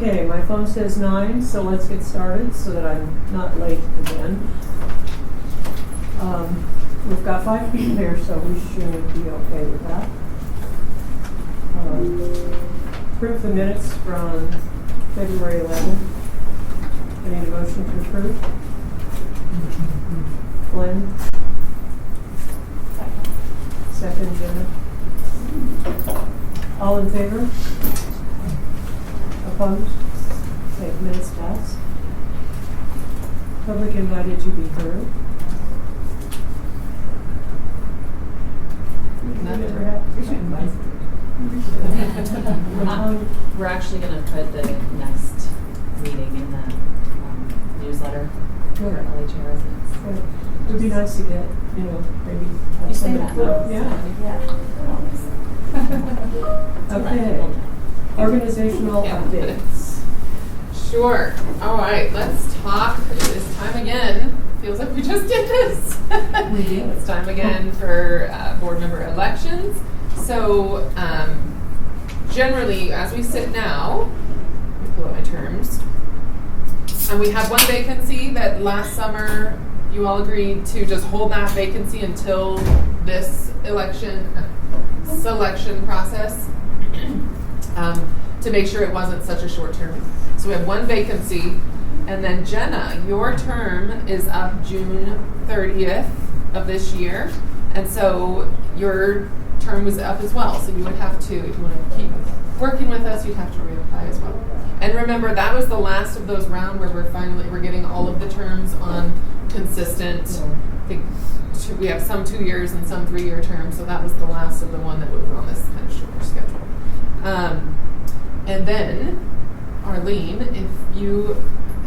Okay, my phone says 9, so let's get started so that I'm not late again. We've got 5 people here, so we should be okay with that. Approve the minutes from February 11th. I need a motion to approve. Glenn? Second, Jenna. All in favor? Opposed? Okay, minutes pass. Public invited to be heard. We should invite We're actually going to put the next meeting in the newsletter for LHA residents. Good. It would be nice to get, maybe have You say somebody. that. Yeah. Okay. Organizational updates. Sure. All right, let's talk this time again. Feels like we just did this. We did. It's time again for board member elections. So generally, as we sit now, let me pull out my terms. And we have one vacancy that last summer you all agreed to just hold that vacancy until this selection process to make sure it wasn't such a short term. So we have one vacancy. And then Jenna, your term is up June 30th of this year. And so your term was up as well. So you would have to, if you want to keep working with us, you'd have to reapply as well. And remember, that was the last of those rounds where we're getting all of the terms on consistent. I think we have some 2 years and some 3-year terms. So that was the last of the one that was on this kind of shorter schedule. And then, Arlene, if you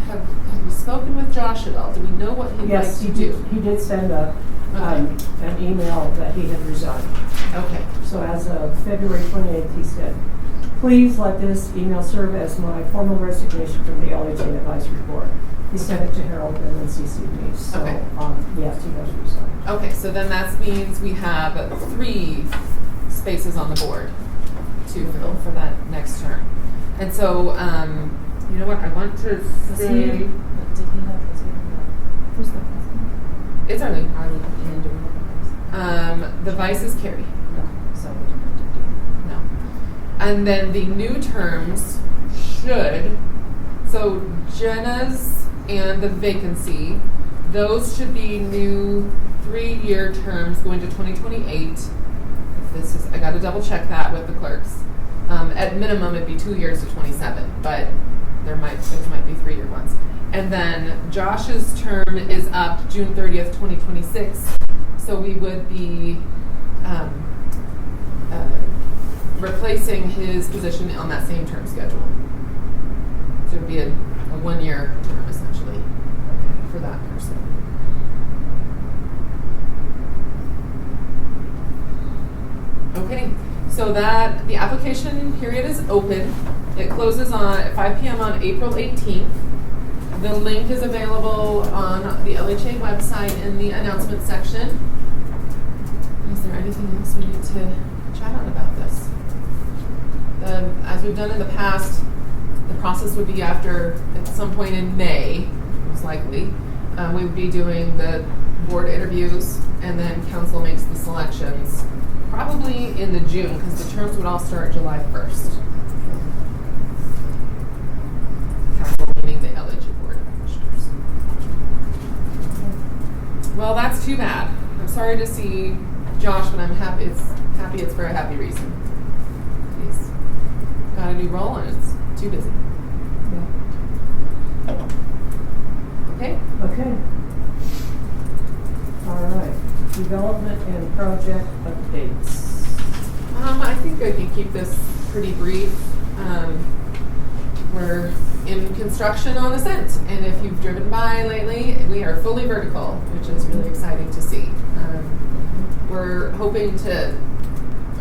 have you spoken with Josh at all? Do we know what he'd like to do? He did send an email that he had resigned. Okay. So as of February 28th, he said, please let this email serve as my formal resignation from the LHA Advisory Board. He sent it to Harold and then CC'd me. So, okay. Yes, he does resign. Okay, so then that means we have 3 spaces on the board to fill for that next term. And so, you know what, I want to say... Who's the president? It's Arlene. Arlene. And do we have a vice? The vice is Carrie. No, so we don't have to do that. No. And then the new terms should... So Jenna's and the vacancy, those should be new 3-year terms going to 2028. If this is, I got to double check that with the clerks. At minimum, it'd be 2 years to 27, but there might be 3-year ones. And then Josh's term is up June 30th, 2026. So we would be replacing his position on that same term schedule. So it would be a 1-year term essentially for that person. Okay. So that the application period is open. It closes at 5 p.m. on April 18th. The link is available on the LHA website in the announcement section. Is there anything else we need to chat on about this? As we've done in the past, the process would be after, at some point in May, most likely, we would be doing the board interviews, and then council makes the selections. Probably in the June, because the terms would all start July 1st. Council meaning the LHA Board of Commissioners. Well, that's too bad. I'm sorry to see Josh, but I'm happy it's for a happy reason. He's got a new role and it's too busy. Yeah. Okay? Okay. All right. Development and project updates. I think I can keep this pretty brief. We're in construction on Ascent, and if you've driven by lately, we are fully vertical, which is really exciting to see. We're hoping to,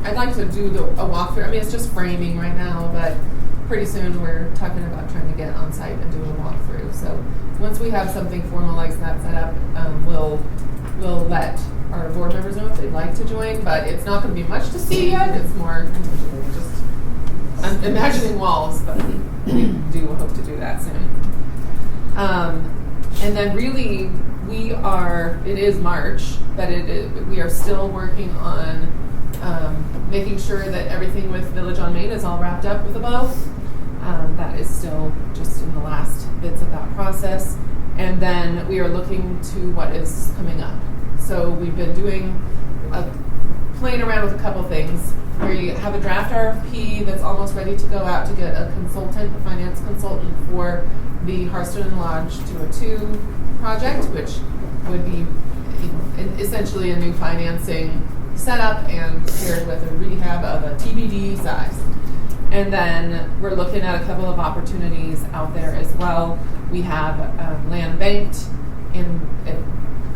I'd like to do a walkthrough. I mean, it's just framing right now, but pretty soon we're talking about trying to get on site and do a walkthrough. So once we have something formal like that set up, we'll let our board members know if they'd like to join, but it's not going to be much to see yet. It's more just I'm imagining walls, but we do hope to do that soon. And then really, it is March, but we are still working on making sure that everything with Village on Main is all wrapped up with a bow. That is still just in the last bits of that process. And then we are looking to what is coming up. So we've been playing around with a couple things. We have a draft RFP that's almost ready to go out to get a finance consultant for the Harston Lodge 202 project, which would be essentially a new financing setup and paired with a rehab of a TBD size. And then we're looking at a couple of opportunities out there as well. We have land banked, and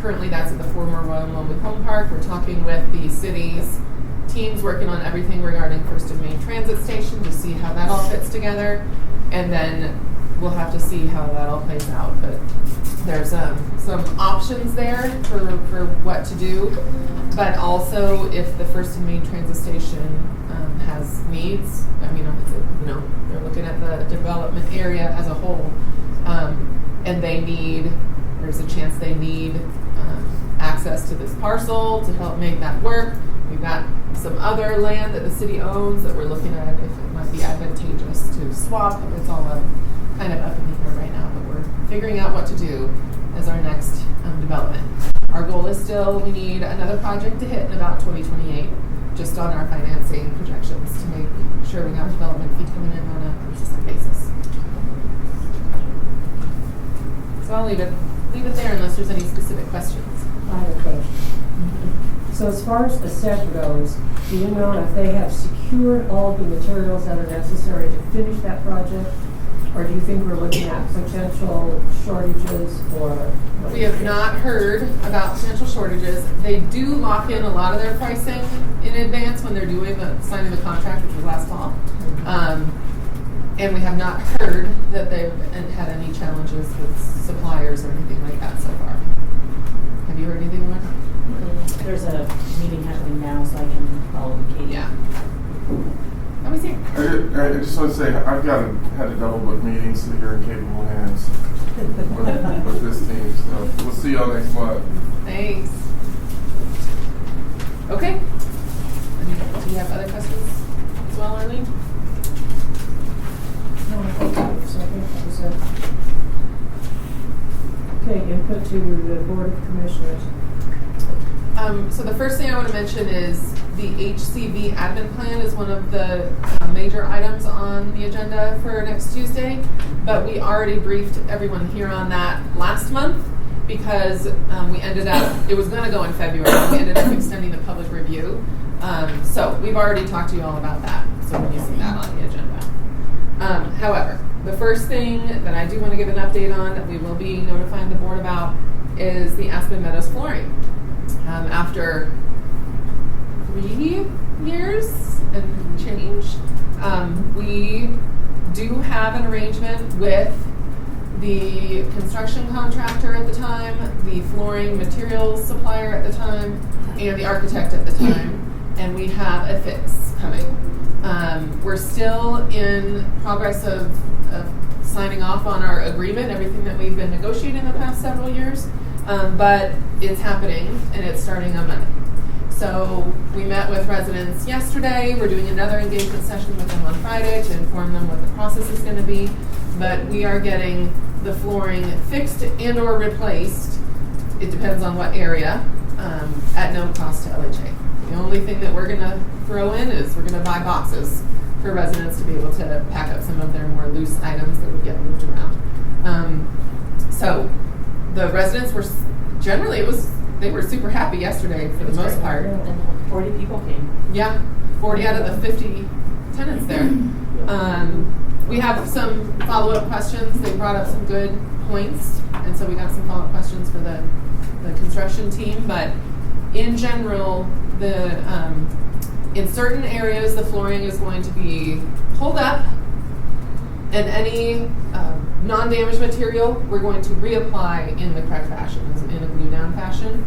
currently that's at the former Royal Mulvey Home Park. We're talking with the city's teams working on everything regarding First and Main Transit Station to see how that all fits together. And then we'll have to see how that all plays out. But there's some options there for what to do. But also, if the First and Main Transit Station has needs, they're looking at the development area as a whole, and there's a chance they need access to this parcel to help make that work. We've got some other land that the city owns that we're looking at if it might be advantageous to swap. It's all kind of up in the air right now, but we're figuring out what to do as our next development. Our goal is still, we need another project to hit in about 2028, just on our financing projections to make sure we got development fee coming in on a consistent basis. So I'll leave it there unless there's any specific questions. I have a question. So as far as the set goes, do you know if they have secured all the materials that are necessary to finish that project? Or do you think we're looking at potential shortages or? We have not heard about potential shortages. They do lock in a lot of their pricing in advance when they're signing the contract, which was last fall. And we have not heard that they've had any challenges with suppliers or anything like that so far. Have you heard anything more? There's a meeting happening now, so I can follow Katie. Yeah. Let me see. I just want to say I've had a double book meeting, so you're in capable hands with this team. So we'll see y'all next month. Thanks. Okay. Do you have other questions as well, Arlene? No, I think that was it. Okay, input to the Board of Commissioners. So the first thing I want to mention is the HCV admin plan is one of the major items on the agenda for next Tuesday, but we already briefed everyone here on that last month because we ended up, it was going to go in February, we ended up extending the public review. So we've already talked to you all about that, so when you see that on the agenda. However, the first thing that I do want to give an update on that we will be notifying the board about is the Aspen Meadows flooring. After 3 years and change, we do have an arrangement with the construction contractor at the time, the flooring materials supplier at the time, and the architect at the time, and we have a fix coming. We're still in progress of signing off on our agreement, everything that we've been negotiating the past several years. But it's happening, and it's starting on Monday. So we met with residents yesterday. We're doing another engagement session with them on Friday to inform them what the process is going to be. But we are getting the flooring fixed and or replaced, it depends on what area, at no cost to LHA. The only thing that we're going to throw in is we're going to buy boxes for residents to be able to pack up some of their more loose items that would get moved around. So the residents were they were super happy yesterday for the most part. And 40 people came. Yeah, 40 out of the 50 tenants there. We have some follow-up questions. They brought up some good points, and so we got some follow-up questions for the construction team. But in general, in certain areas, the flooring is going to be pulled up, and any non-damaged material we're going to reapply in the correct fashion, in a glue-down fashion.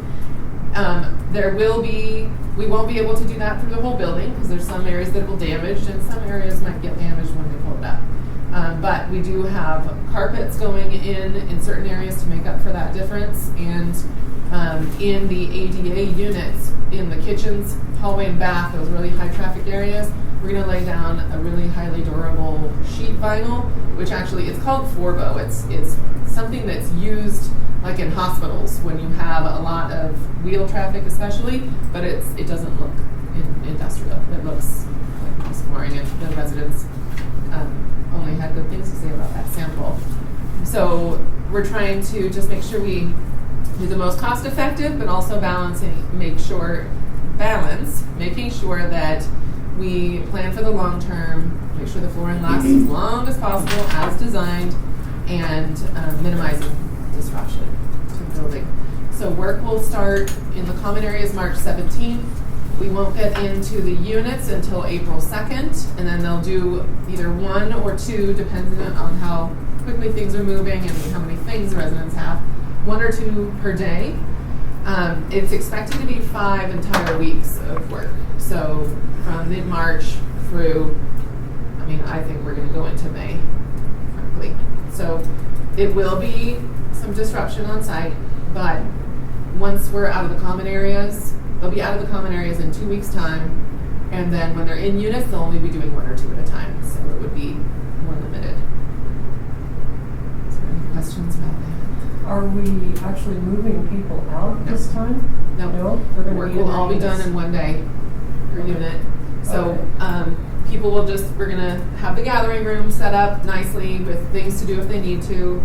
We won't be able to do that through the whole building because there's some areas that will damage and some areas might get damaged when they pull it up. But we do have carpets going in certain areas to make up for that difference. And in the ADA units, in the kitchens, hallway and bath, those really high traffic areas, we're going to lay down a really highly durable sheet vinyl, which actually it's called Forbo. It's something that's used like in hospitals when you have a lot of wheel traffic especially, but it doesn't look industrial. It looks like nice flooring, and the residents only had good things to say about that sample. So we're trying to just make sure we do the most cost effective, but also making sure that we plan for the long term, make sure the flooring lasts as long as possible as designed, and minimizing disruption to the building. So work will start in the common areas March 17th. We won't get into the units until April 2nd, and then they'll do either 1 or 2, depending on how quickly things are moving and how many things residents have, 1 or 2 per day. It's expected to be 5 entire weeks of work. So from mid-March through, I think we're going to go into May, frankly. So it will be some disruption on site, but once we're out of the common areas, they'll be out of the common areas in 2 weeks' time, and then when they're in units, they'll only be doing 1 or 2 at a time, so it would be more limited. Is there any questions about that? Are we actually moving people out No. this time? No. They're going to Work be will in all be done units. in 1 day per Okay. unit. So Okay. people will we're going to have the gathering room set up nicely with things to do if they need to.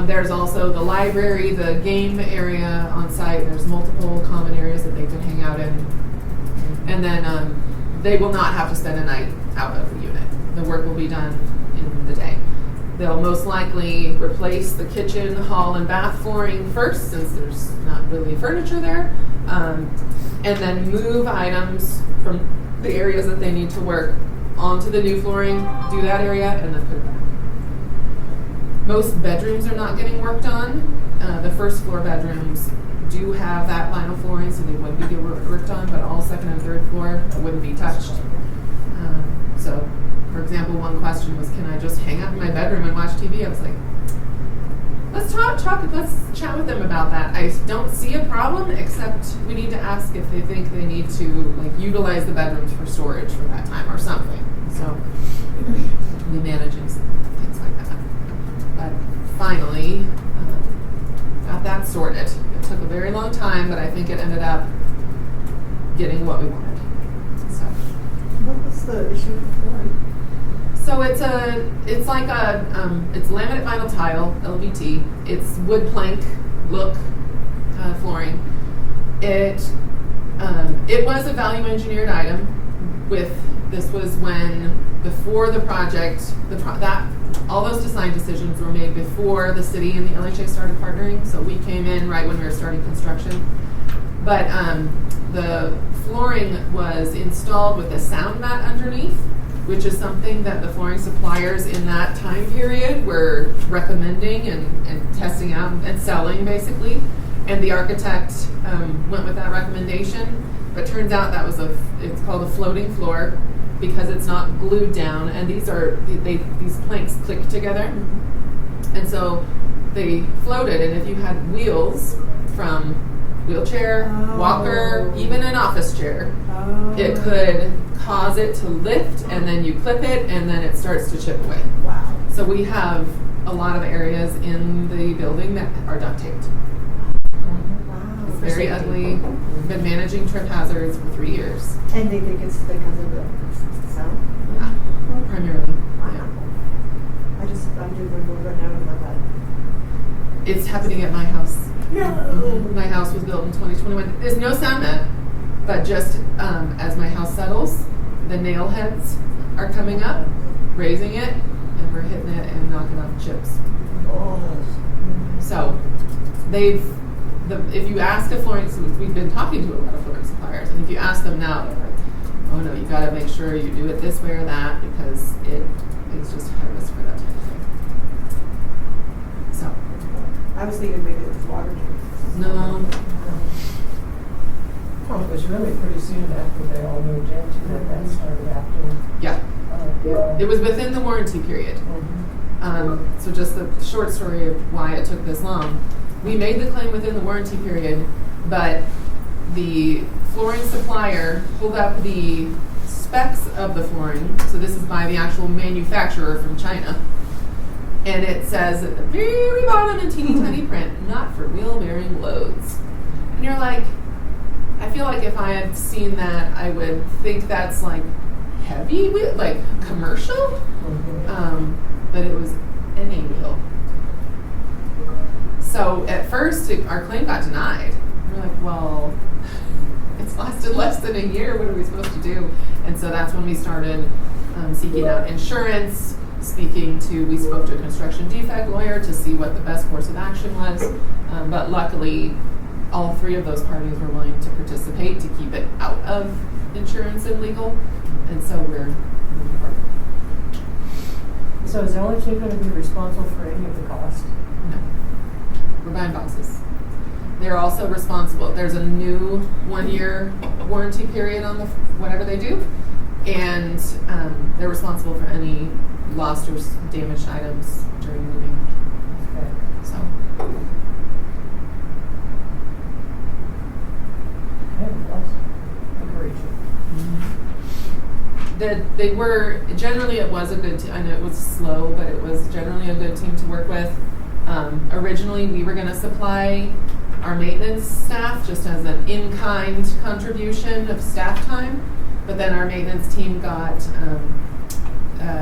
There's also the library, the game area on site. There's multiple common areas that they can hang out in. And then they will not have to spend a night out of the unit. The work will be done in the day. They'll most likely replace the kitchen, hall, and bath flooring first, since there's not really furniture there, and then move items from the areas that they need to work onto the new flooring, do that area, and then put it back. Most bedrooms are not getting worked on. The first floor bedrooms do have that vinyl flooring, so they would be worked on, but all second and third floor wouldn't be touched. So, for example, one question was, can I just hang out in my bedroom and watch TV? I was like, let's chat with them about that. I don't see a problem, except we need to ask if they think they need to utilize the bedrooms for storage for that time or something. So we'll be managing things like that. But finally, got that sorted. It took a very long time, but I think it ended up getting what we wanted. So. What was the issue with flooring? So it's laminate vinyl tile, LVT. It's wood plank look flooring. It was a value engineered item. This was when before the project, all those design decisions were made before the city and the LHA started partnering. So we came in right when we were starting construction. But the flooring was installed with a sound mat underneath, which is something that the flooring suppliers in that time period were recommending and testing out and selling, basically. And the architect went with that recommendation, but turns out that was it's called a floating floor because it's not glued down, and these planks click together. And so they floated, and if you had wheels from wheelchair, walker, even an office chair, it could cause it to lift, and then you clip it, and then it starts to chip away. Wow. So we have a lot of areas in the building that are duct taped. Wow. It's very ugly. We've been managing trip hazards for 3 years. And they think it's because of the sound? Yeah, primarily. Wow. Yeah. I'm doing Google right now about that. It's happening at my house. No. My house was built in 2021. There's no sound mat, but just as my house settles, the nail heads are coming up, raising it, and we're hitting it and knocking off chips. Oh. So if you ask a flooring, so we've been talking to a lot of flooring suppliers, and if you ask them now, they're like, oh no, you got to make sure you do it this way or that, because it's just high risk for that type of thing. So. I was thinking maybe it was water tanks. No. Well, it was really pretty soon after they all moved into it that started acting. Yeah. Yeah. It was within the warranty period. Mhm. So just the short story of why it took this long. We made the claim within the warranty period, but the flooring supplier pulled up the specs of the flooring, so this is by the actual manufacturer from China, and it says at the very bottom in teeny tiny print, not for wheel bearing loads. And you're like, I feel like if I had seen that, I would think that's like heavy wheel, like commercial, but it was any wheel. So at first, our claim got denied. We're like, well, it's lasted less than a year. What are we supposed to do? And so that's when we started seeking out insurance, we spoke to a construction defect lawyer to see what the best course of action was. But luckily, all three of those parties were willing to participate to keep it out of insurance and legal. And so we're moving forward. So is LHA going to be responsible for any of the cost? No. We're buying boxes. They're also responsible. There's a new 1-year warranty period on the whatever they do, and they're responsible for any lost or damaged items during moving. Okay. So. Okay, that's encouraging. They were generally, it was a good. I know it was slow, but it was generally a good team to work with. Originally, we were going to supply our maintenance staff just as an in-kind contribution of staff time, but then our maintenance team got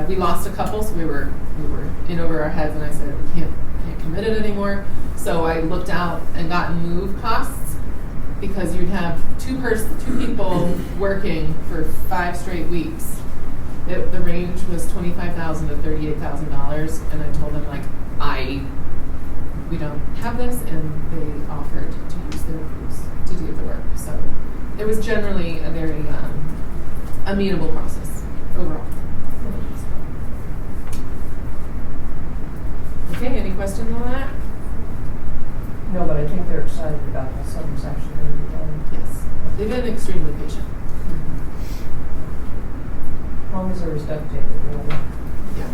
we lost a couple, so we were in over our heads, and I said we can't commit it anymore. So I looked out and got move costs, because you'd have two people working for 5 straight weeks. The range was $25,000 to $38,000, and I told them we don't have this, and they offered to use their crews to do the work. So it was generally a very amenable process overall. Okay, any questions on that? No, but I think they're excited about how something's actually going to be done. Yes. They've been extremely patient. As long as there is duct tape, really. Yeah.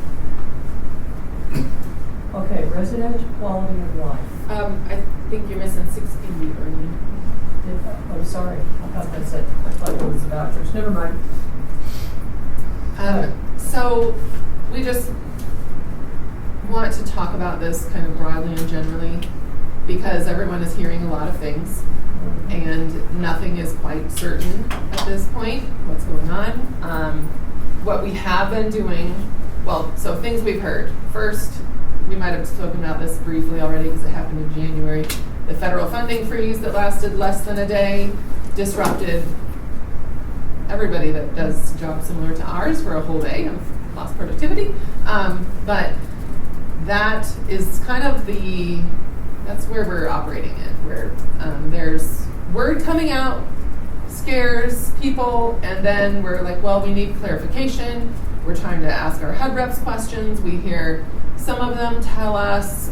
Okay, residential quality of life. I think you're missing 6B, Bernie. Oh, sorry. I thought that said, I thought it was the vouchers. Never mind. So we just want to talk about this kind of broadly and generally, because everyone is hearing a lot of things, and nothing is quite certain at this point what's going on. What we have been doing, so things we've heard. First, we might have spoken about this briefly already because it happened in January. The federal funding freeze that lasted less than a day disrupted everybody that does jobs similar to ours for a whole day of lost productivity. But that is kind of that's where we're operating in, where there's word coming out, scares people, and then we're like, well, we need clarification. We're trying to ask our HUD reps questions. We hear some of them tell us,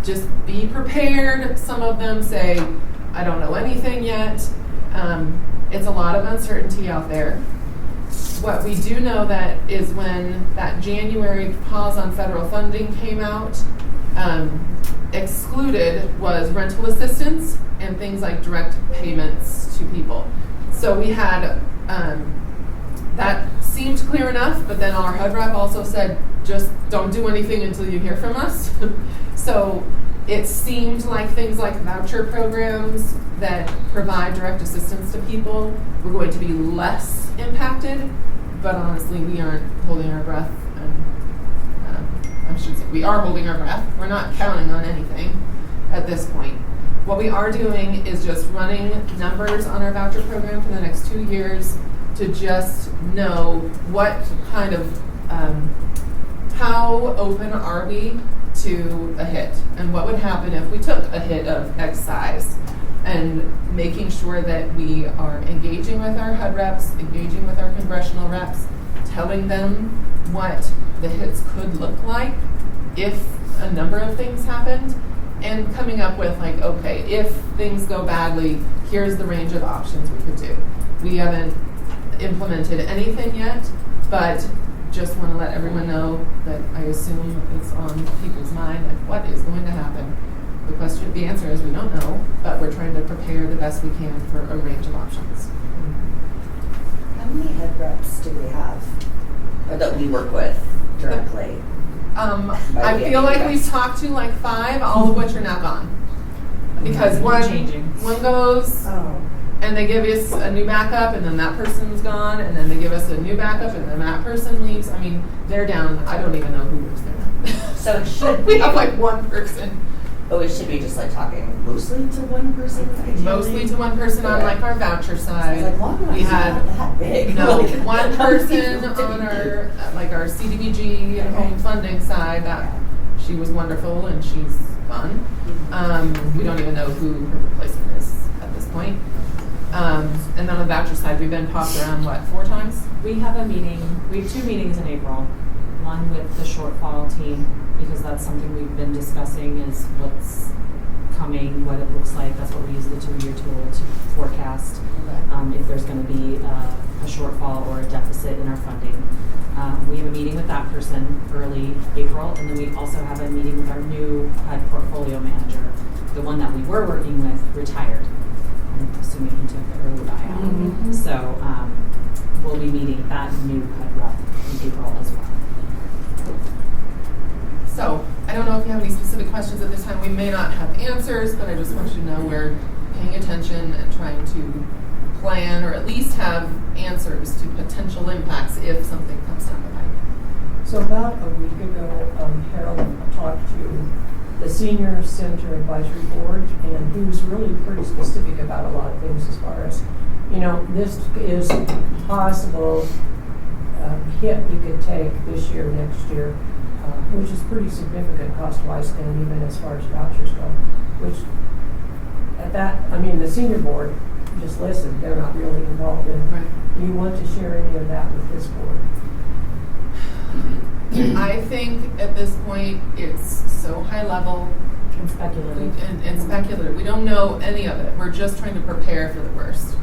just be prepared. Some of them say, I don't know anything yet. It's a lot of uncertainty out there. What we do know that is when that January pause on federal funding came out, excluded was rental assistance and things like direct payments to people. So we had, that seemed clear enough, but then our HUD rep also said, just don't do anything until you hear from us. So it seemed like things like voucher programs that provide direct assistance to people were going to be less impacted, but honestly, we aren't holding our breath. I should say we are holding our breath. We're not counting on anything at this point. What we are doing is just running numbers on our voucher program for the next 2 years to just know what kind of, how open are we to a hit, and what would happen if we took a hit of X size, and making sure that we are engaging with our HUD reps, engaging with our congressional reps, telling them what the hits could look like if a number of things happened, and coming up with okay, if things go badly, here's the range of options we could do. We haven't implemented anything yet, but just want to let everyone know that I assume it's on people's mind, like what is going to happen. The answer is we don't know, but we're trying to prepare the best we can for a range of options. How many head reps do we have, or that we work with directly? I feel like we've talked to like 5, all of which are now gone. Because one goes, Oh. and they give us a new backup, and then that person's gone, and then they give us a new backup, and then that person leaves. I mean, they're down. I don't even know who works there now. So it should We be, have like one person. but we should be just like talking mostly to one person. Ideally. Mostly to one person on like our voucher I was side. like, Longmont's We had not that big. no Like, one how many person people on do we our do? like our CDBG home funding side that she was wonderful and she's gone. We don't even know who her replacement is at this point. And then on the voucher side, we've been popped around, what, 4 times? We have a meeting, we have 2 meetings in April. One with the shortfall team, because that's something we've been discussing is what's coming, what it looks like. That's what we use the 2-year tool to forecast if there's going to be a shortfall or a deficit in our funding. We have a meeting with that person early April, and then we also have a meeting with our new HUD portfolio manager. The one that we were working with retired. I'm assuming he took the early buyout. Mm-hmm. So we'll be meeting that new HUD rep in April as well. So I don't know if you have any specific questions at this time. We may not have answers, but I just want you to know we're paying attention and trying to plan or at least have answers to potential impacts if something comes down the pipe. So about a week ago, Harold talked to the Senior Center Advisory Board, and he was really pretty specific about a lot of things as far as, this is possible hit we could take this year, next year, which is pretty significant cost-wise, and even as far as vouchers go, which at that, the senior board just listened, they're not really involved in it. Right. Do you want to share any of that with this board? I think at this point it's so high level And speculative. and speculative. We don't know any of it. We're just trying to prepare for the worst.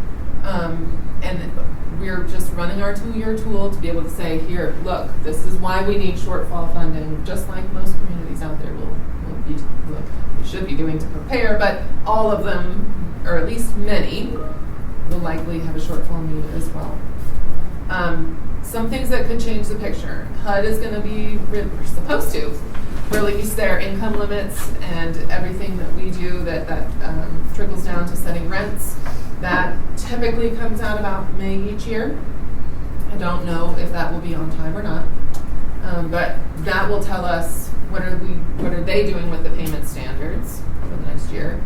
And we're just running our 2-year tool to be able to say, here, look, this is why we need shortfall funding, just like most communities out there we should be doing to prepare, but all of them, or at least many, will likely have a shortfall need as well. Some things that could change the picture. HUD is going to be, we're supposed to, release their income limits and everything that we do that trickles down to setting rents. That typically comes out about May each year. I don't know if that will be on time or not, but that will tell us what are they doing with the payment standards for the next year.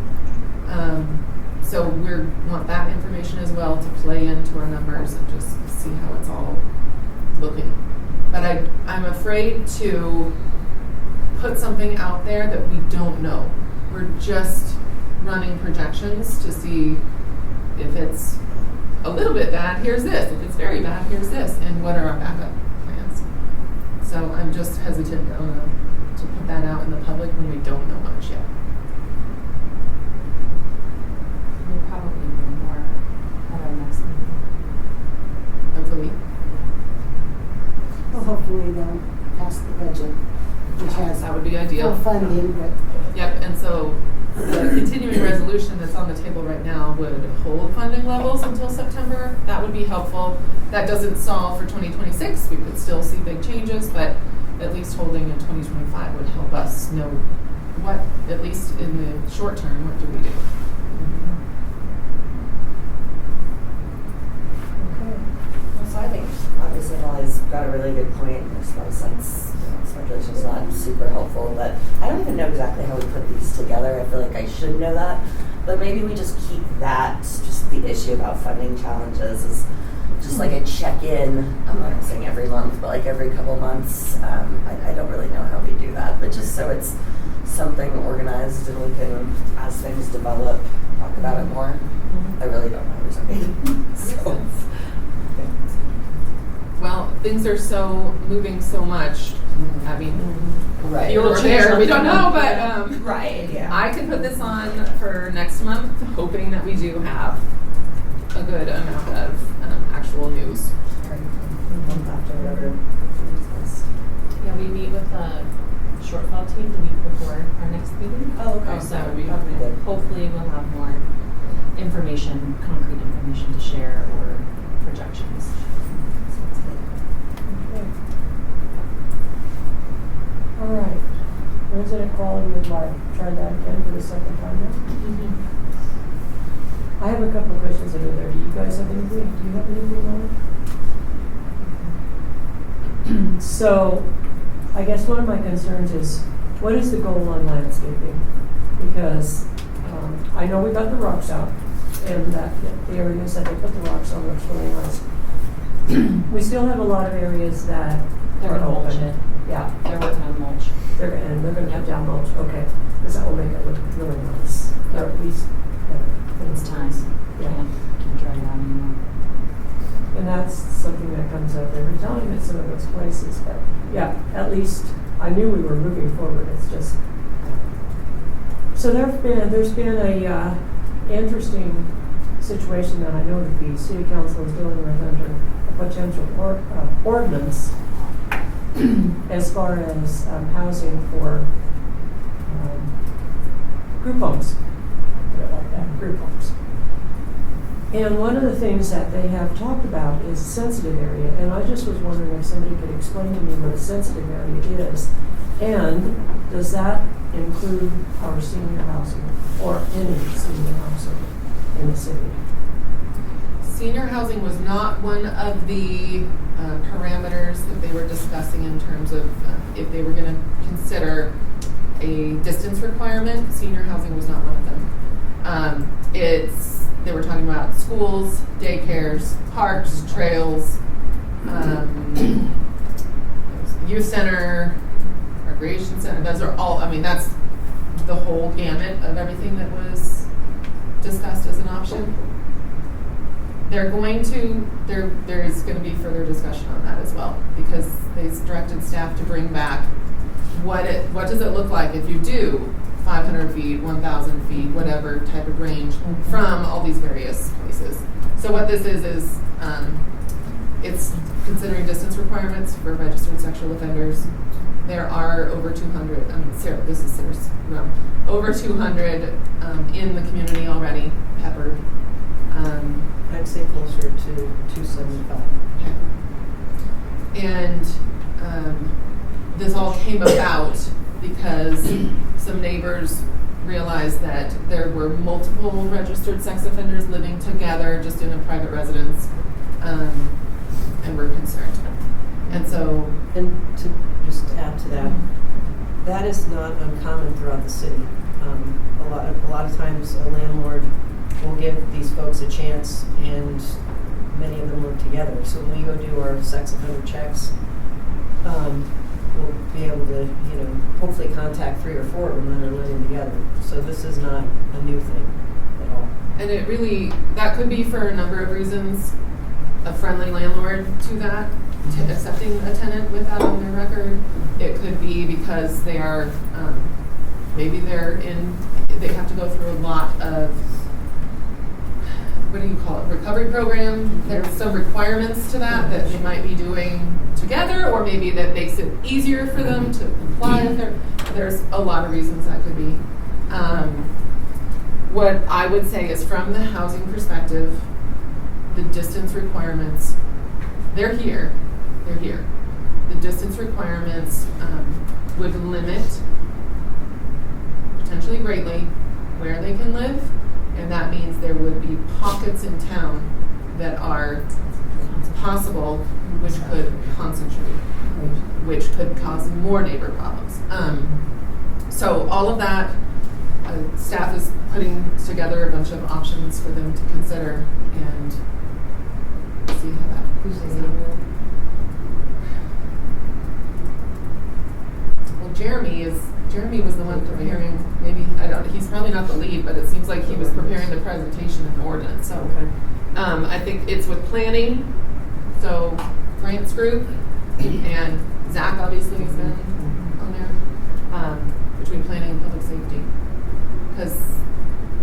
So we want that information as well to play into our numbers and just see how it's all looking. But I'm afraid to put something out there that we don't know. We're just running projections to see if it's a little bit bad, here's this. If it's very bad, here's this. And what are our backup plans? So I'm just hesitant to put that out in the public when we don't know much yet. We'll probably know more at our next meeting. Hopefully. Well, hopefully they'll pass the budget, which has That would be ideal. full funding, but Yep, and so the continuing resolution that's on the table right now would hold funding levels until September. That would be helpful. That doesn't solve for 2026. We could still see big changes, but at least holding in 2025 would help us know what, at least in the short term, what do we do? So I think obviously Molly's got a really good point. Makes a lot of sense. Speculation's not super helpful, but I don't even know exactly how we put these together. I feel like I should know that, but maybe we just keep that, just the issue about funding challenges is just like a check-in. I'm not saying every month, but like every couple months. I don't really know how we do that, but just so it's something organized and we can, as things develop, talk about it more. I really don't know exactly. Well, things are moving so much. I mean, Right. you were there, we don't know, but Right, yeah. I can put this on for next month, hoping that we do have a good amount of actual news. After whatever a shortfall team the week before our next meeting. Oh, okay. So That would be good. hopefully we'll have more information, concrete information to share or projections. Sounds good. Okay. All right. Resident quality of life. Try that again for the second time now. I have a couple of questions that are there. Do you guys have anything? Do you have anything on it? So, I guess one of my concerns is, what is the goal on landscaping? Because I know we got the rocks out, and that the areas that they put the rocks on looks really nice. We still have a lot of areas that They're are gonna mulch open. it. Yeah, They're working on mulch. they're gonna put down mulch. Okay, because that will make it look really nice, or at least It's time. Yeah. Can't dry it out anymore. And that's something that comes up every time at some of those places, but yeah, at least I knew we were moving forward, it's just. So there's been a interesting situation that I know that the city council is dealing with under a potential ordinance as far as housing for group homes, put it like that, group homes. And one of the things that they have talked about is a sensitive area, and I just was wondering if somebody could explain to me what a sensitive area is, and does that include our senior housing, or any senior housing in the city? Senior housing was not one of the parameters that they were discussing in terms of if they were going to consider a distance requirement. Senior housing was not one of them. They were talking about schools, daycares, parks, trails, youth center, recreation center. Those are all, I mean, that's the whole gamut of everything that was discussed as an option. There is going to be further discussion on that as well, because they directed staff to bring back what does it look like if you do 500 feet, 1,000 feet, whatever type of range from all these various places. So what this is it's considering distance requirements for registered sexual offenders. There are over 200, this is Sarah's room, over 200 in the community already, peppered. I'd say closer to 275. And this all came about because some neighbors realized that there were multiple registered sex offenders living together just in a private residence, and were concerned. And so, And to just add to that, that is not uncommon throughout the city. A lot of times a landlord will give these folks a chance, and many of them live together. So when we go do our sex offender checks, we'll be able to, hopefully contact 3 or 4 of them that are living together. So this is not a new thing at all. and it really, that could be for a number of reasons. A friendly landlord to that, to accepting a tenant with that on their record. It could be because they are, maybe they have to go through a lot of, what do you call it, recovery program. There's some requirements to that they might be doing together, or maybe that makes it easier for them to comply with there's a lot of reasons that could be. What I would say is, from the housing perspective, the distance requirements, they're here. The distance requirements would limit, potentially greatly, where they can live, and that means there would be pockets in town that are possible, which could concentrate, which could cause more neighbor problems. So all of that, staff is putting together a bunch of options for them to consider and see how that Who's the plays out. neighbor? Well, Jeremy was the one preparing, he's probably not the lead, but it seems like he was preparing the presentation of the ordinance, so. Okay. I think it's with planning, so Frank's group, and Zach obviously has been on there, between planning and public safety. Because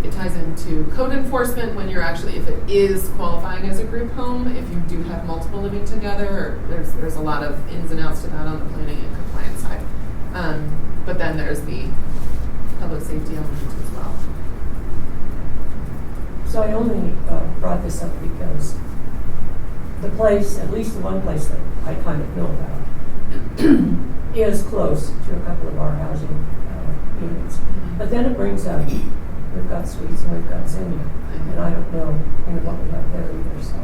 it ties into code enforcement when you're actually, if it is qualifying as a group home, if you do have multiple living together, there's a lot of ins and outs to that on the planning and compliance side. But then there's the public safety element as well. So I only brought this up because the place, at least the one place that I kind of know about, is close to a couple of our housing units. But then it brings up, we've got Suites and we've got Zinnia, and I don't know what we have there either, so.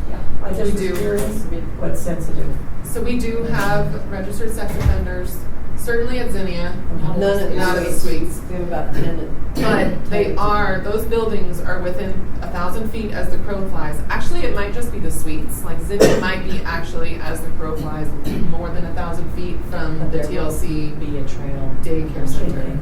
Yeah, I just we was do. curious what's sensitive. So we do have registered sex offenders, certainly at Zinnia, None of not at the the suites. We have about 10. But they are, those buildings are within 1,000 feet as the crow flies. Actually, it might just be the suites. Like Zinnia might be actually, as the crow flies, more than 1,000 feet from the TLC Be a trail daycare center.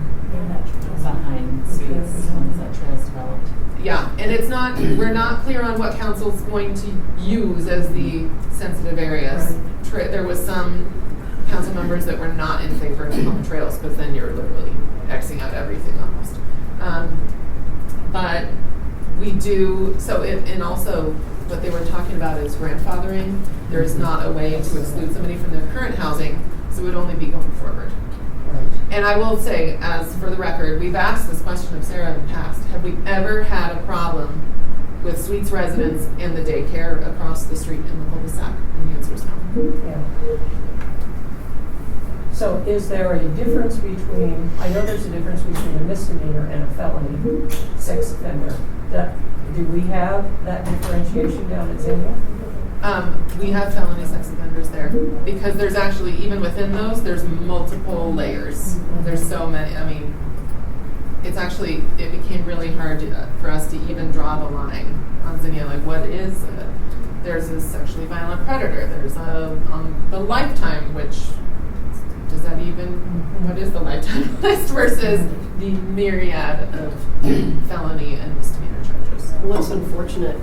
behind suites once that trail's developed. Yeah, and it's not, we're not clear on what council's going to use as the sensitive areas. There was some council members that were not in favor of the trails, because then you're literally Xing out everything almost. But we do, and also what they were talking about is grandfathering. There is not a way to exclude somebody from their current housing, so it would only be going forward. And I will say, as for the record, we've asked this question of Sarah in the past. Have we ever had a problem with Suites residents in the daycare across the street in the cul-de-sac? And the answer is no. Yeah. So is there a difference between, I know there's a difference between a misdemeanor and a felony sex offender. Do we have that differentiation down at Zinnia? We have felony sex offenders there because there's actually, even within those, there's multiple layers. There's so many. I mean, it became really hard for us to even draw the line on Zinnia. Like, what is there's a sexually violent predator. There's the lifetime, which does that even, what is the lifetime list versus the myriad of felony and misdemeanor charges. What's unfortunate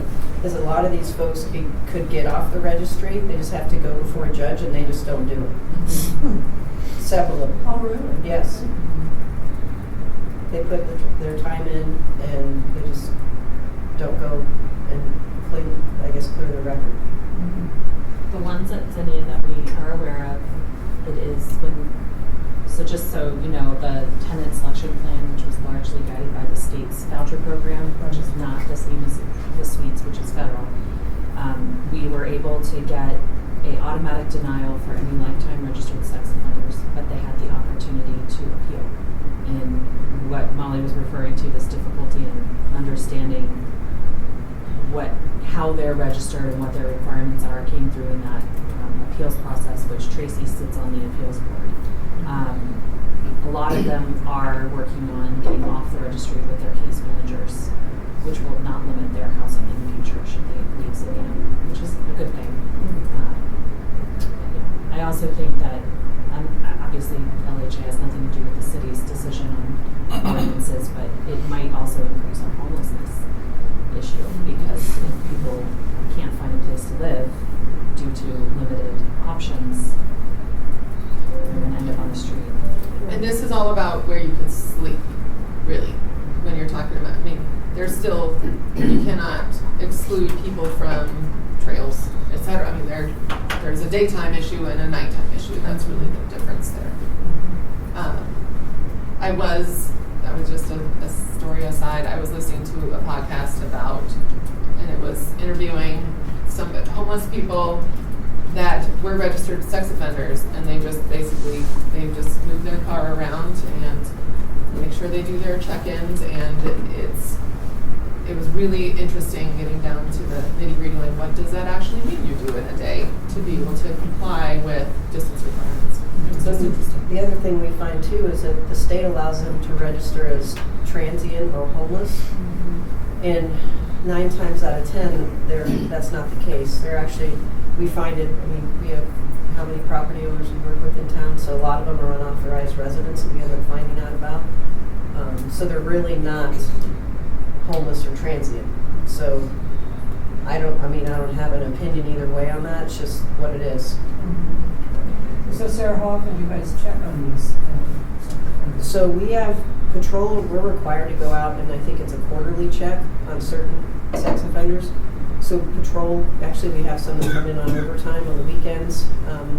is a lot of these folks could get off the registry. They just have to go before a judge, and they just don't do it. Several of them. Oh, really? Yes. They put their time in, and they just don't go and clear the record. The ones at Zinnia that we are aware of, it is so just so you know, the tenant selection plan, which was largely guided by the state's voucher program, which is not the same as the suites, which is federal, we were able to get a automatic denial for any lifetime registered sex offenders, but they had the opportunity to appeal. And what Molly was referring to, this difficulty in understanding how they're registered and what their requirements are, came through in that appeals process, which Tracy sits on the appeals board. A lot of them are working on getting off the registry with their case managers, which will not limit their housing in the future should they leave Zinnia, which is a good thing. I also think that obviously LHA has nothing to do with the city's decision on ordinances, but it might also increase our homelessness issue, because if people can't find a place to live due to limited options, they're going to end up on the street. And this is all about where you can sleep, really, when you're talking about, I mean, there's still, you cannot exclude people from trails, etc. I mean, there's a daytime issue and a nighttime issue, and that's really the difference there. That was just a story aside, I was listening to a podcast about, and it was interviewing some homeless people that were registered sex offenders, and they just move their car around and make sure they do their check-ins, and it was really interesting getting down to the nitty-gritty, like what does that actually mean you do in a day to be able to comply with distance requirements. So it's interesting. The other thing we find too is that the state allows them to register as transient or homeless, and 9 times out of 10, that's not the case. They're actually, we find it, I mean, we have how many property owners we work with in town, so a lot of them are unauthorized residents that we end up finding out about. So they're really not homeless or transient. So I don't have an opinion either way on that. It's just what it is. So Sarah, how often do you guys check on these? So we have patrol. We're required to go out, and I think it's a quarterly check on certain sex offenders. So patrol, actually, we have some that come in on overtime on the weekends.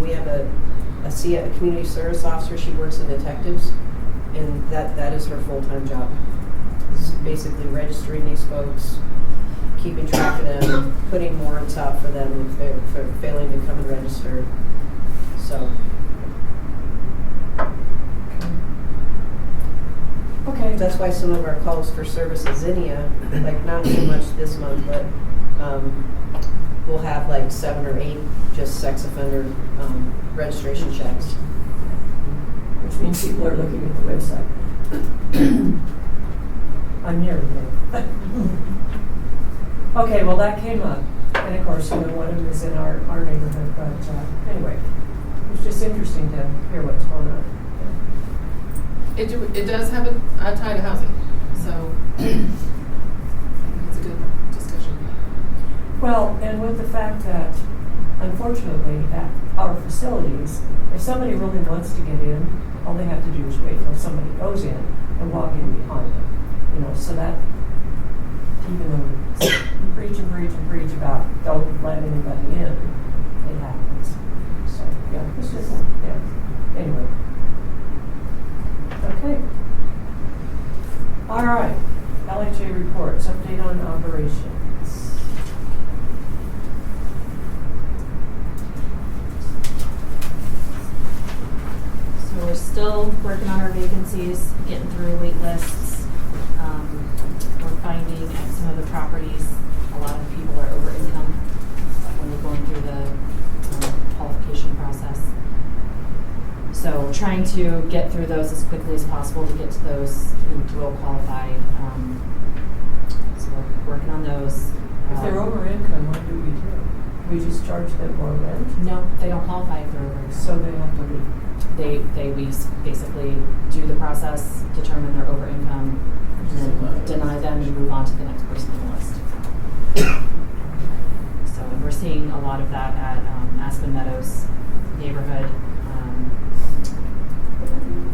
We have a community service officer, she works in detectives, and that is her full-time job. It's basically registering these folks, keeping track of them, putting warrants out for them if they're failing to come and register. So, Okay. that's why some of our calls for service at Zinnia, like not so much this month, but we'll have like 7 or 8 just sex offender registration checks. Which means people are looking at the website. I'm nearly there. Okay, well, that came up. And of course, one of them is in our neighborhood, but anyway, it's just interesting to hear what's going on. It does have a tie to housing, so I think it's a good discussion. Well, and with the fact that, unfortunately, at our facilities, if somebody really wants to get in, all they have to do is wait till somebody goes in and walk in behind them. You know, so that, even though we preach and preach about don't let anybody in, it happens. So, yeah, it's just, yeah. Anyway. Okay. All right. LHA reports, update on operations. So we're still working on our vacancies, getting through wait lists. We're finding at some of the properties, a lot of people are over income when they're going through the qualification process. So trying to get through those as quickly as possible to get to those who will qualify. So we're working on those. If they're over income, what do? We just charge them more rent? No, they don't qualify if they're over income. So they have to leave. We basically do the process, determine their over income, and then deny them and move on to the next person on the list. So we're seeing a lot of that at Aspen Meadows neighborhood,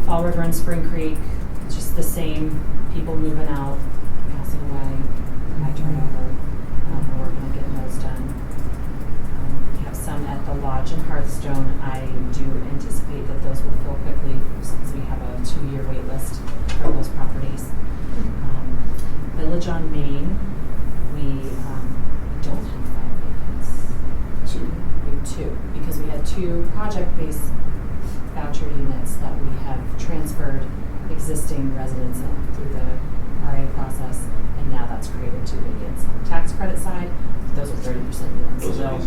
Fall River and Spring Creek. It's just the same people moving out, passing away, high turnover. We're working on getting those done. We have some at the Lodge in Hearthstone. I do anticipate that those will fill quickly since we have a 2-year wait list for those properties. Village on Main, we don't have 5 vacants. 2. We have 2 because we had 2 project-based voucher units that we have transferred existing residents in through the RA process, and now that's created 2 vacants. On the tax credit side, those are 30% units. Those So are easy.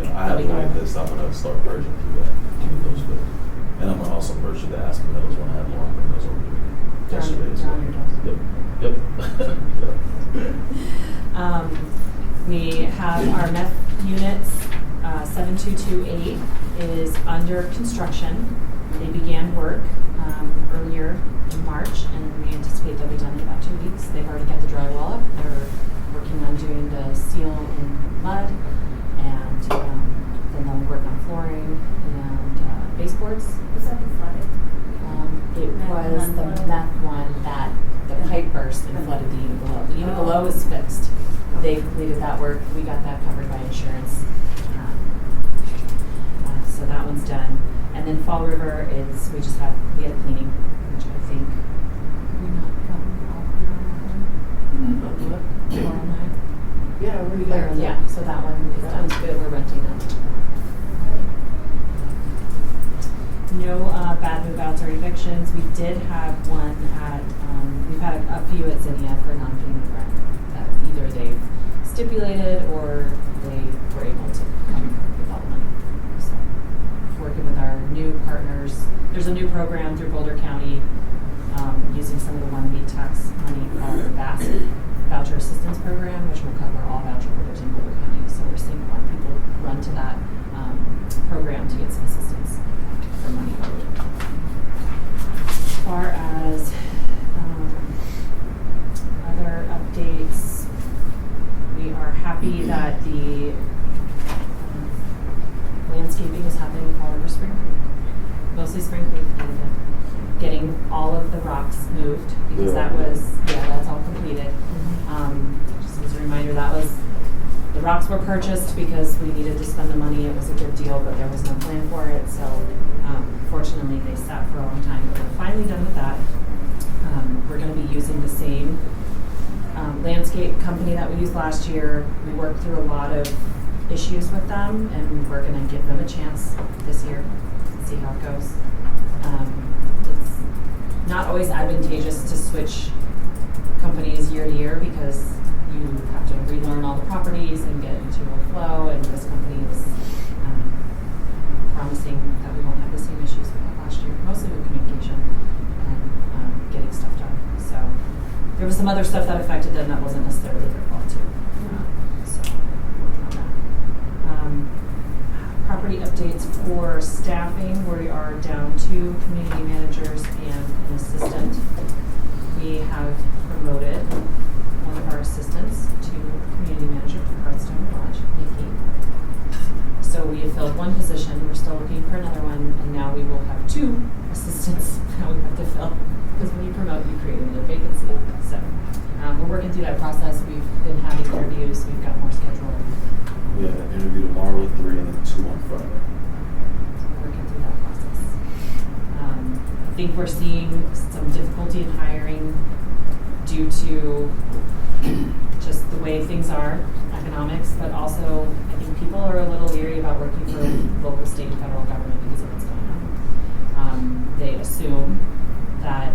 I have a wait list. I'm going to start purging through that to get those good. And I'm going to also purge the Aspen Meadows when I have more. Those over yesterday. They're on your desk. Yep. We have our meth units, 7228 is under construction. They began work earlier in March, and we anticipate they'll be done in about 2 weeks. They've already got the drywall up. They're working on doing the seal in mud, and then they'll work on flooring and baseboards. Was that the flooded? It was the meth one that the pipe burst and flooded the unit below. The unit below is fixed. They completed that work. We got that covered by insurance. So that one's done. And then Fall River is, we had a cleaning, which I think, we not gotten all night? Yeah, we got Yeah, so that one is That done. one's good. We're renting that. No bad move-outs or evictions. We did have one at, we've had a few at Zinnia for non-payment rent that either they've stipulated or they were able to come without money. So, working with our new partners. There's a new program through Boulder County using some of the 1B tax money called the VAST, Voucher Assistance Program, which will cover all voucher holders in Boulder County. So we're seeing a lot of people run to that program to get some assistance for money. As far as other updates, we are happy that the landscaping is happening in Fall River Spring Creek. Mostly Spring Creek, and getting all of the rocks moved because that was, that's all completed. Just as a reminder, that was the rocks were purchased because we needed to spend the money. It was a good deal, but there was no plan for it. So fortunately, they sat for a long time. But we're finally done with that. We're going to be using the same landscape company that we used last year. We worked through a lot of issues with them, and we're going to give them a chance this year, see how it goes. It's not always advantageous to switch companies year to year because you have to relearn all the properties and get into a flow, and this company is promising that we won't have the same issues we had last year, mostly with communication and getting stuff done. So there was some other stuff that affected them that wasn't necessarily their fault too. So working on that. Property updates for staffing. We are down 2 community managers and an assistant. We have promoted one of our assistants to community manager for Hearthstone Lodge, Nikki. So we have filled one position. We're still looking for another one, and now we will have 2 assistants that we have to fill. Because when you promote, you create another vacancy. So we're working through that process. We've been having interviews. We've got more scheduled. We have an interview tomorrow at 3 and then 2 on Friday. So we're working through that process. I think we're seeing some difficulty in hiring due to just the way things are, economics, but also I think people are a little leery about working for local, state, and federal government because of what's going on. They assume that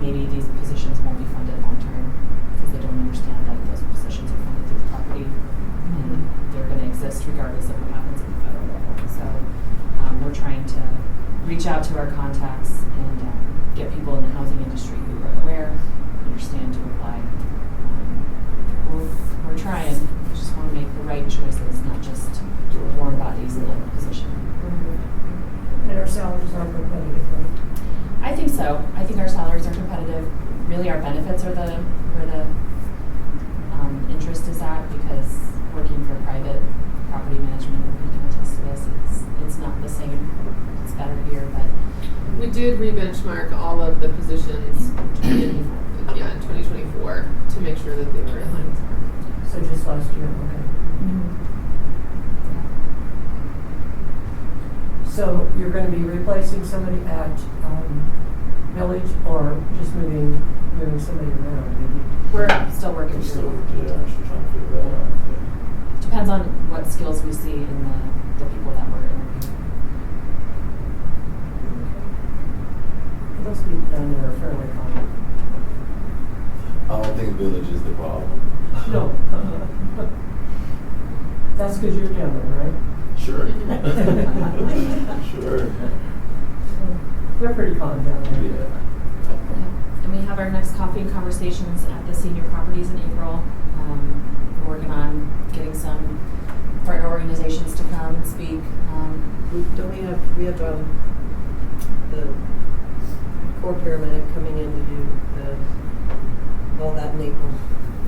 maybe these positions won't be funded long term because they don't understand that those positions are funded through the property and they're going to exist regardless of what happens at the federal level. So we're trying to reach out to our contacts and get people in the housing industry who are aware, understand to apply. We're trying. We just want to make the right choices, not just warm bodies in a position. And our salaries are competitive, right? I think so. I think our salaries are competitive. Really, our benefits are where the interest is at, because working for private property management, we can attest to this. It's not the same. It's better here, but We did re-benchmark all of the positions in 2024 to make sure that they were in line with market. So just last year, okay. So you're going to be replacing somebody at Village, or just moving somebody around? Maybe? we're still working We're still, through. yeah, actually trying to figure that out. Yeah. Depends on what skills we see in the people that we're interviewing. Those people down there are fairly common. I don't think Village is the problem. No. That's because you're down there, right? Sure. Sure. They're pretty common down there. Yeah. And we have our next coffee and conversations at the senior properties in April. We're working on getting some partner organizations to come and speak. We have the core paramedic coming in to do all that in April.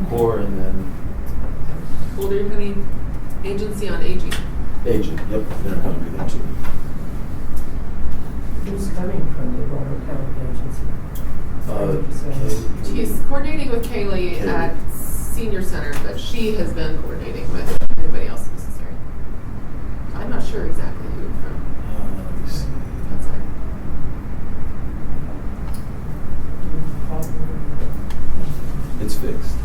Core and then Boulder County Agency on Aging. agent. Yep, they're going to be there too. Who's coming from the Boulder County Agency? She's coordinating with Kaylee Kaylee. at Senior Center, but she has been coordinating with anybody else necessary. I'm not sure exactly who from. Let me see. That's her. It's fixed.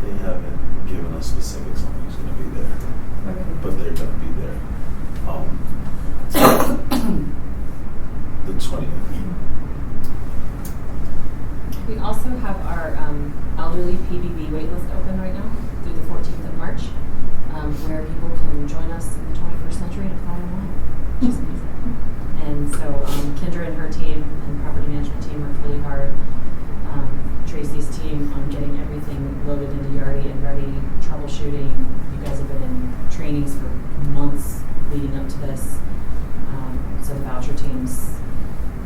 They haven't given us specifics on who's going to be there, but they're going to be there. The 20th. We also have our elderly PBB waitlist open right now through the 14th of March, where people can join us in the 21st century and apply online, which is amazing. And so Kendra and her team and property management team worked really hard. Tracy's team on getting everything loaded into Yardi and ready, troubleshooting. You guys have been in trainings for months leading up to this. So the voucher team's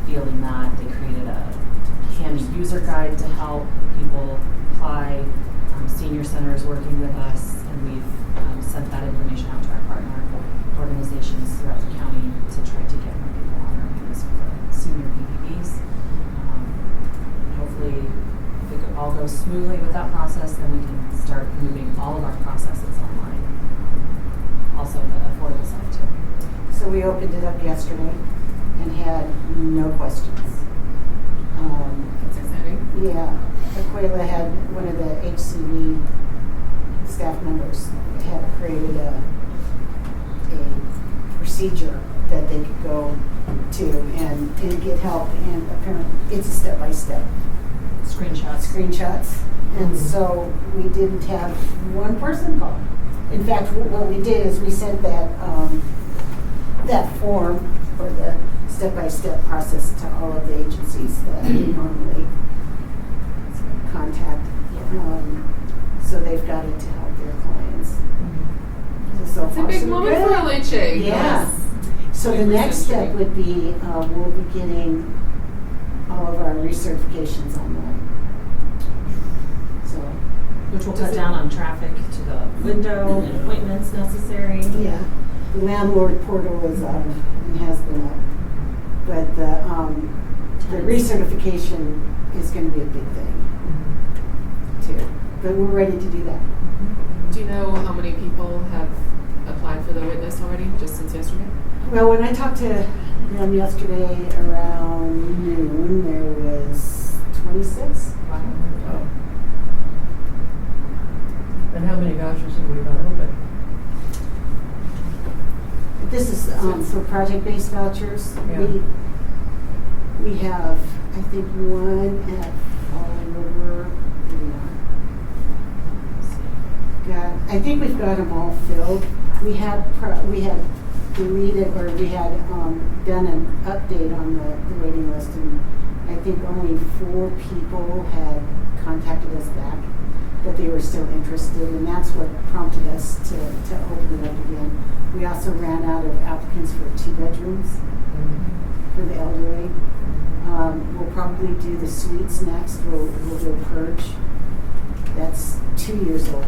feeling that. They created a handy user guide to help people apply. Senior Center is working with us, and we've sent that information out to our partner organizations throughout the county to try to get more yesterday and had no questions. That's exciting. Yeah, Aquila had, one of the HCV staff members had created a procedure that they could go to and get help, and apparently it's a step-by-step screenshots. And so we didn't have one person call. In fact, what we did is we sent that form for the step-by-step process to all of the agencies that we normally contact. So they've got it to help their clients. So It's a far, big so moment good. for LHA. Yeah. Yes. So the next step would be, we'll be getting all of our recertifications online. So, Which will cut down on traffic to the window and appointments necessary. yeah, the landlord portal is up and has been up. But the recertification is gonna be a big thing too. But we're ready to do that. Do you know how many people have applied for the witness already, just since yesterday? Well, when I talked to them yesterday around noon, there was 26. Wow. And how many vouchers have we got open? This is for project-based vouchers. Yeah. We have, I think, one at Fall River. I think we've got them all filled. We had deleted, or we had done an update on the waiting list, and I think only 4 people had contacted us back that they were still interested, and that's what prompted us to open it up again. We also ran out of applicants for 2 bedrooms for the elderly. We'll probably do the suites next. We'll do a purge. That's 2 years old,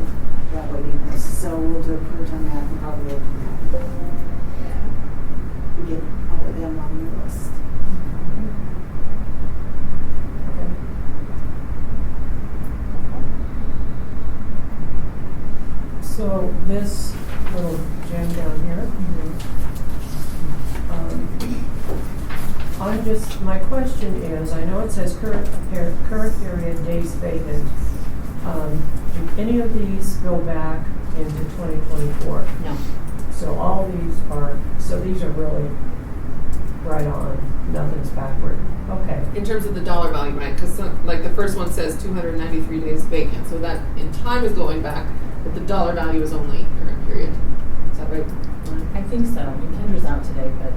that waiting list. So we'll do a purge on that and probably open that. And get all of them on the list. Okay. So this little gem down here, my question is, I know it says current period days vacant. Do any of these go back into 2024? No. So all these are really right on, nothing's backward. Okay. In terms of the dollar value, right? Because like the first one says 293 days vacant, so that in time is going back, but the dollar value is only current period. Is that right? I think so. I mean, Kendra's out today, but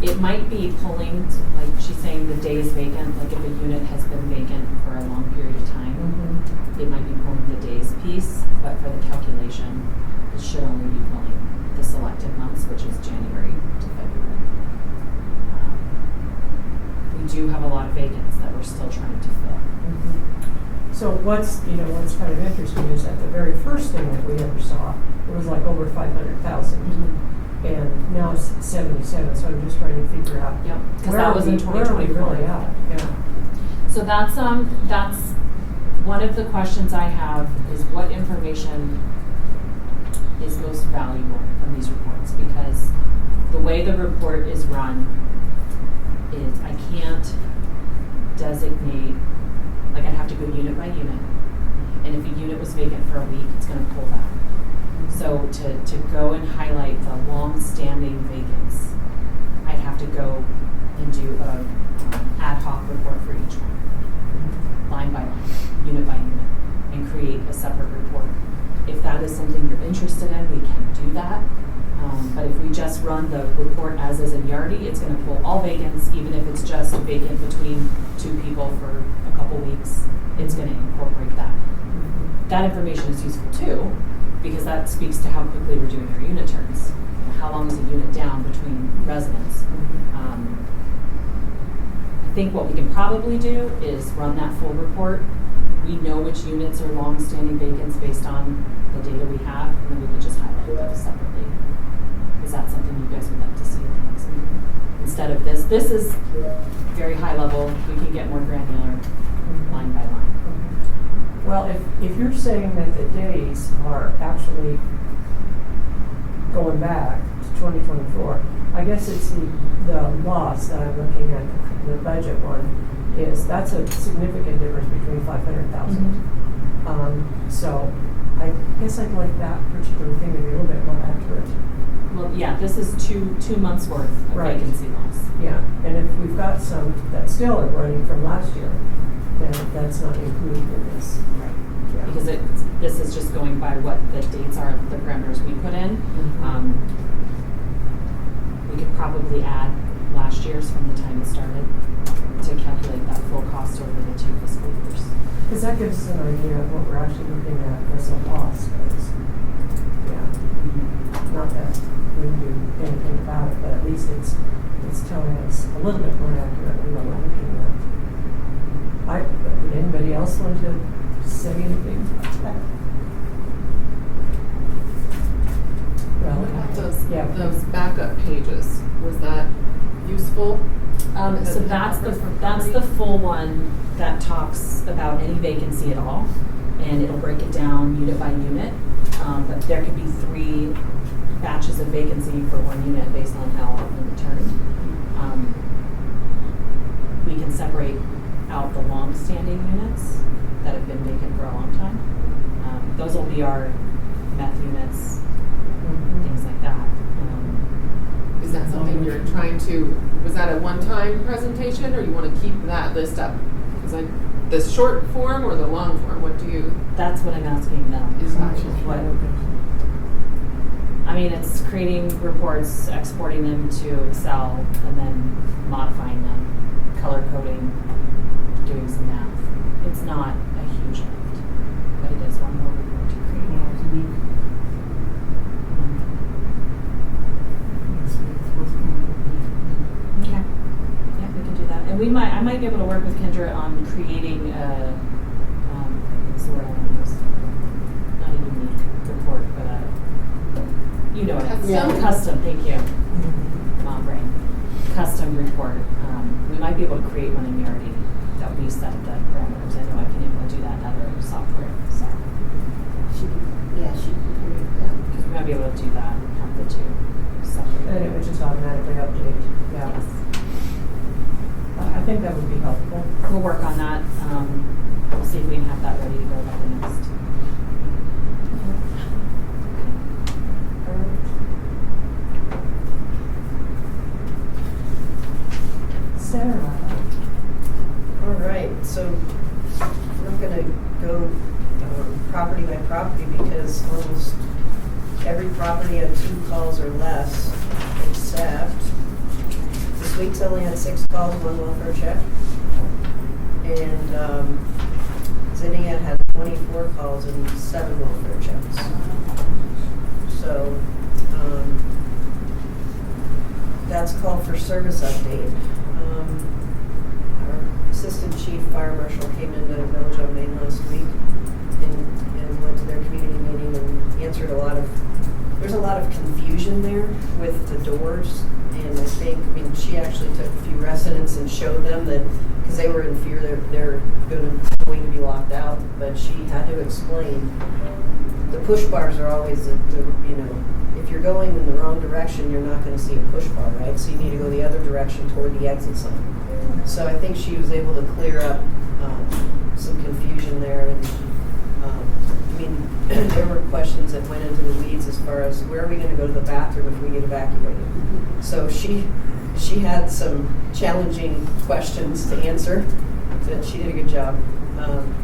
it might be pulling, like she's saying, the days vacant, like if a unit has been vacant for a long period of time, it might be pulling the days piece, but for the calculation, it should only be pulling the selected months, which is January to February. We do have a lot of vacants that we're still trying to fill. So what's kind of interesting is that the very first thing that we ever saw, it was like over 500,000. And now it's 77, so I'm just trying to figure out. Yep, because that was in 2024. Where are we really at? Yeah. So that's one of the questions I have is what information is most valuable from these reports, because the way the report is run is I can't designate, like I'd have to go unit by unit, and if a unit was vacant for a week, it's going to pull that. So to go and highlight the long-standing vacants, I'd have to go and do a ad hoc report for each one, line by line, unit by unit, and create a separate report. If that is something you're interested in, we can do that. But if we just run the report as is in Yardi, it's going to pull all vacants, even if it's just vacant between 2 people for a couple weeks, it's going to incorporate that. That information is useful too, because that speaks to how quickly we're doing our unit turns. How long is a unit down between residents? I think what we can probably do is run that full report. We know which units are long-standing vacants based on the data we have, and then we can just highlight those separately. Is that something you guys would like to see at the next meeting? Instead of this is very high level. We can get more granular line by line. Well, if you're saying that the days are actually going back to 2024. I guess it's the loss that I'm looking at, the budget one, that's a significant difference between 500,000. So I guess I'd like that particular thing to be a little bit more accurate. Well, yeah, this is two months worth of Right. vacancy loss. Yeah, and if we've got some that still are running from last year, then that's not included in this. Right. Yeah. Because this is just going by what the dates are, the parameters we put in. Mhm. We could probably add last year's from the time it started to calculate that full cost over the 2 fiscal years. Because that gives us an idea of what we're actually looking at as a loss, because, yeah, not that we can do anything about it, but at least it's telling us a little bit more accurately what we're looking at. Would anybody else want to say anything about that? Well, What about yeah. those backup pages? Was that useful? So that's the full one that talks about any vacancy at all, and it'll break it down unit by unit. But there could be 3 batches of vacancy for 1 unit based on how often returned. We can separate out the long-standing units that have been vacant for a long time. Those will be our meth units, things like that. Is that something you're trying to, was that a one-time presentation, or you want to keep that list up? Because the short form or the long form, what do you? That's what I'm asking them. What? I mean, it's creating reports, exporting them to Excel, and then modifying them, color coding, doing some math. It's not a huge lift, but it is one more report to create. Okay. Yeah, we can do that. And I might be able to work with Kendra on creating a, what's the word I want to use? Not a unique report, but you know what? Custom, thank you. Mom brain. Custom report. We might be able to create one in Yardi that we set the parameters. I know I can able to do that in other software, so. She can create that. Because we might be able to do that, have the 2 separate. And it would just automatically update, yeah. Yes. I think that would be helpful. We'll work on that. We'll see if we can have that ready to go by the next. Sarah. All right, so I'm not gonna go property by property because almost every property had 2 calls or less, except the Suites only had 6 calls, 1 welfare check. And Zinnia had 24 calls and 7 welfare checks. So that's called for service update. Our assistant chief fire marshal came into Village on Main last week and went to their community meeting and answered there's a lot of confusion there with the doors. And she actually took a few residents and showed them that, because they were in fear they're going to be locked out, but she had to explain. The push bars are always if you're going in the wrong direction, you're not going to see a push bar, right? So you need to go the other direction toward the exit sign. So I think she was able to clear up some confusion there. And there were questions that went into the weeds as far as where are we going to go to the bathroom if we get evacuated. So she had some challenging questions to answer, but she did a good job.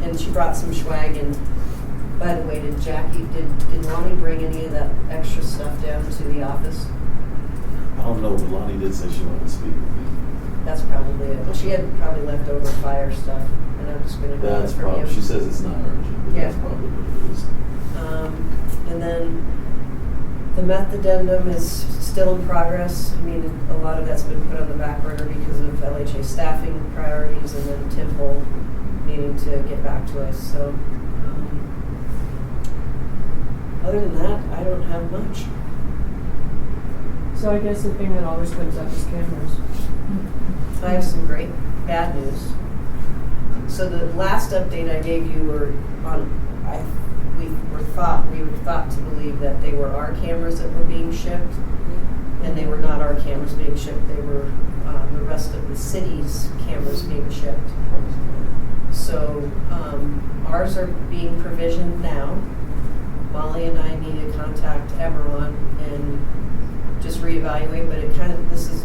And she brought some swag. And by the way, did Lonnie bring any of that extra stuff down to the office? I don't know, but Lonnie did say she wanted to speak with me. That's probably it. She had probably leftover fire stuff, and I'm just going to go That's from probably, you. she says it's not urgent, but that's Yeah. probably what it is. And then the meth addendum is still in progress. A lot of that's been put on the back burner because of LHA staffing priorities and then Temple needing to get back to us. So other than that, I don't have much. So I guess the thing that always comes up is cameras. I have some great bad news. So the last update I gave you were on, we were thought to believe that they were our cameras that were being shipped. And they were not our cameras being shipped, they were the rest of the city's cameras being shipped. So ours are being provisioned now. Molly and I need to contact Eberron and just reevaluate, but this is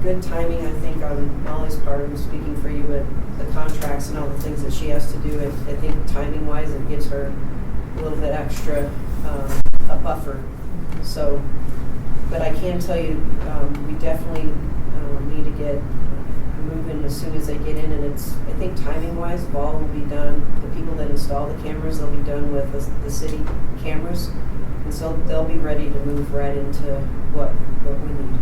good timing, I think, on Molly's part. I'm speaking for you, but the contracts and all the things that she has to do, I think timing-wise, it gives her a little bit extra, a buffer. So, but I can tell you, we definitely need to get moving as soon as they get in, and I think timing-wise, Vol will be done, the people that install the cameras, they'll be done with the city cameras, and so they'll be ready to move right into what we need.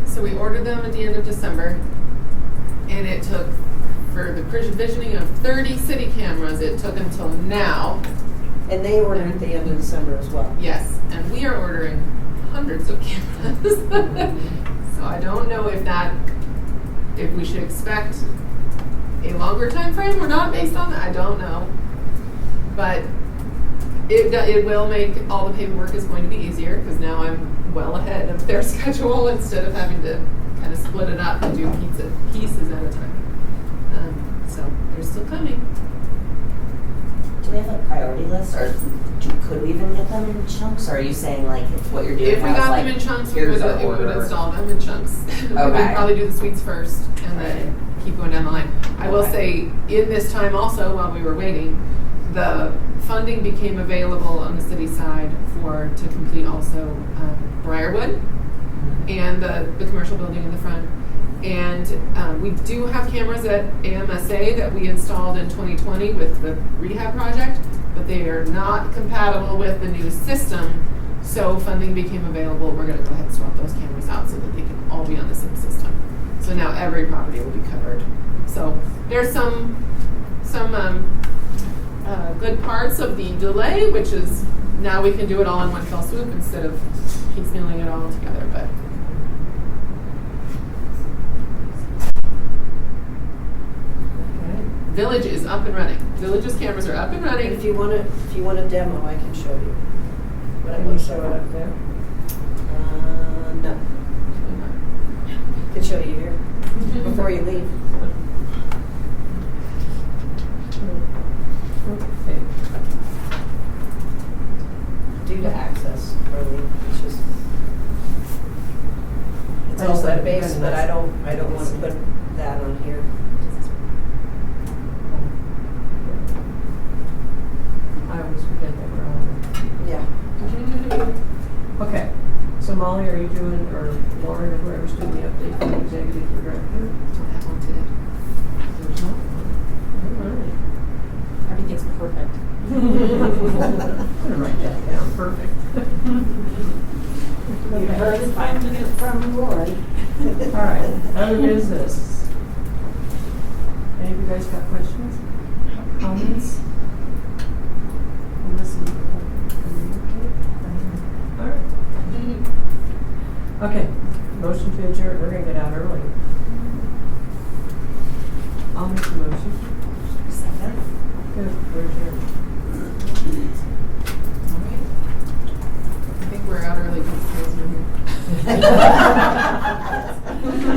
So we ordered them at the end of December, and it took, for the provisioning of 30 city cameras, it took until now. And they ordered at the end of December as well. Yes, and we are ordering hundreds of cameras. So I don't know if we should expect a longer time frame or not based on that. I don't know. But it will make all the paperwork is going to be easier because now I'm well ahead of their schedule instead of having to kind of split it up and do pieces at a time. So they're still coming. Do we have a priority list, or could we even get them in chunks? Or are you saying like it's what you're doing If we now is got like, them in chunks, we here's would, our we would order? install them in chunks. We would Okay. probably do the suites first and then keep going down the line. I will say, in this time also, while we were waiting, the funding became available on the city side to complete also Briarwood and the commercial building in the front. And we do have cameras at AMSA that we installed in 2020 with the rehab project, but they are not compatible with the new system. So funding became available. We're going to go ahead and swap those cameras out so that they can all be on the same system. So now every property will be covered. So there's some good parts of the delay, which is now we can do it all in one fell swoop instead of piecemealing it all together. But Village is up and running. Village's cameras are up and running. If you want a demo, I can show you. But Can you show it up there? No. I can show you here before you leave. Okay. Due to access, Arlene, it's just it's I all just like web-based, the but I goodness. don't want to put that on here. I always forget that we're on. Yeah. Okay, so Molly, are you doing, or Lauren, or whoever's doing the update for the executive director? Don't have one today. There's not one. All right. Everything's perfect. I'm gonna write that down, perfect. You heard it 5 minutes from Lori. All right, other business. Any of you guys got questions, comments? Unless you, all right. Okay, motion to adjourn, we're gonna get out early.